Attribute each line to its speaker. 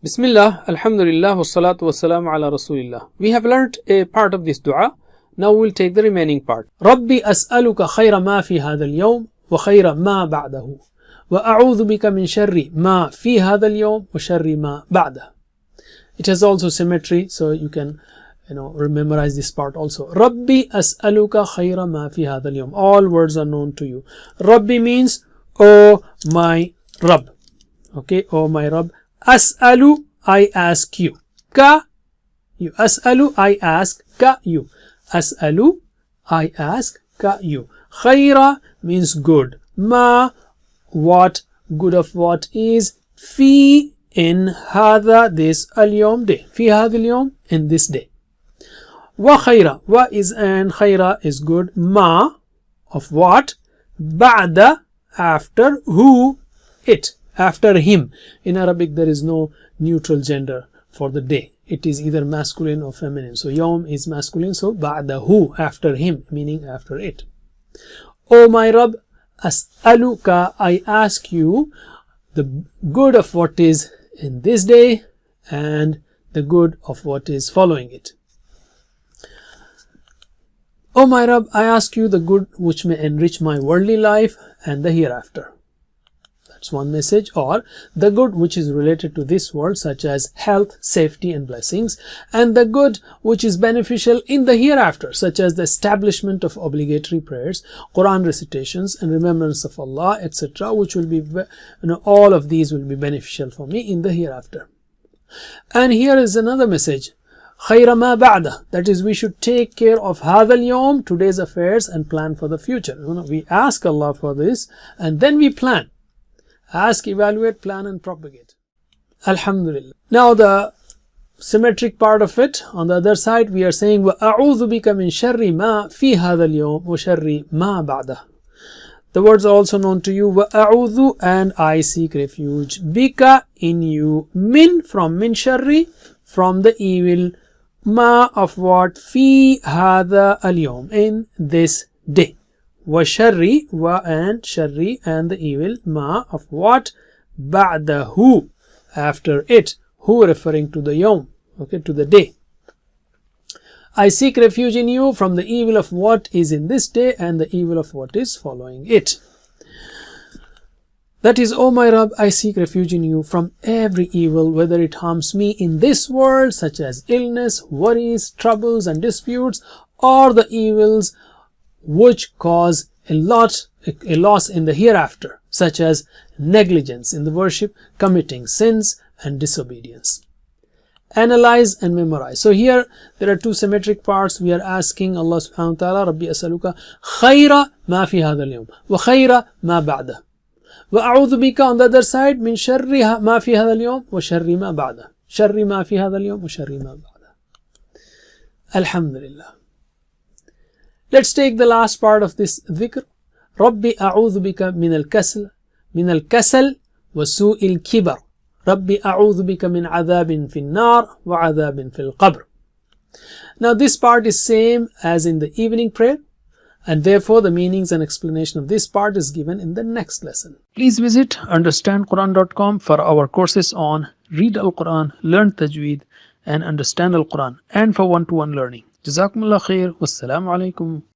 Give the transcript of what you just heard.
Speaker 1: Bismillah, Alhamdulillah, wassalatu wassalamu ala Rasulillah. We have learnt a part of this dua. Now we'll take the remaining part. Rabbi as'aluka khayra ma fi hadha al-yawm wa khayra ma ba'dahu wa a'udhu bika min sharri ma fi hadha al-yawm wa sharri ma ba'dahu. It has also symmetry, so you can memorize this part also. Rabbi as'aluka khayra ma fi hadha al-yawm. All words are known to you. Rabbi means oh my Rabb. Okay, oh my Rabb. As'alu, I ask you. Ka, you. As'alu, I ask. Ka, you. As'alu, I ask. Ka, you. Khayra means good. Ma, what, good of what is. Fi, in hadha, this, al-yawm, day. Fi hadha al-yawm, in this day. Wa khayra, wa is and khayra is good. Ma, of what. Ba'da, after, who, it. After him. In Arabic there is no neutral gender for the day. It is either masculine or feminine. So yawm is masculine, so ba'dahu, after him, meaning after it. O my Rabb, as'aluka, I ask you the good of what is in this day and the good of what is following it. O my Rabb, I ask you the good which may enrich my worldly life and the hereafter. That's one message. Or the good which is related to this world, such as health, safety and blessings, and the good which is beneficial in the hereafter, such as the establishment of obligatory prayers, Quran recitations and remembrance of Allah, etc., which will be, all of these will be beneficial for me in the hereafter. And here is another message. Khayra ma ba'da, that is, we should take care of hadha al-yawm, today's affairs, and plan for the future. We ask Allah for this and then we plan. Ask, evaluate, plan and propagate. Alhamdulillah. Now the symmetric part of it, on the other side we are saying وَأَعُوذُ بِكَ مِنْ شَرِّ مَا فِي هَذَا الْيَوْمِ وَشَرِّ مَا بَعْدَهُ. The words are also known to you. وَأَعُوذُ, and I seek refuge. Bika, in you. Min, from min sharri, from the evil. Ma, of what. Fi hadha al-yawm, in this day. Wa sharri, wa and sharri, and the evil. Ma, of what. Ba'dahu, after it. Who, referring to the yawm, okay, to the day. I seek refuge in you from the evil of what is in this day and the evil of what is following it. That is, O my Rabb, I seek refuge in you from every evil, whether it harms me in this world, such as illness, worries, troubles and disputes, or the evils which cause a loss in the hereafter, such as negligence in the worship, committing sins and disobedience. Analyze and memorize. So here there are two symmetric parts. We are asking Allah subhanahu wa ta'ala, Rabbi as'aluka khayra ma fi hadha al-yawm wa khayra ma ba'da wa a'udhu bika, on the other side, min sharri ma fi hadha al-yawm wa sharri ma ba'da, sharri ma fi hadha al-yawm wa sharri ma ba'da. Alhamdulillah. Let's take the last part of this dhikr. Rabbi a'udhu bika min al-kasal wa su'il kibar. Rabbi a'udhu bika min adhabin fin nar wa adhabin fil qabr. Now this part is same as in the evening prayer, and therefore the meanings and explanation of this part is given in the next lesson. Please visit understandquran.com for our courses on Read Al-Quran, Learn Tajweed and Understand Al-Quran, and for one-to-one learning. Jazakumullah khair. Wassalamu alaikum.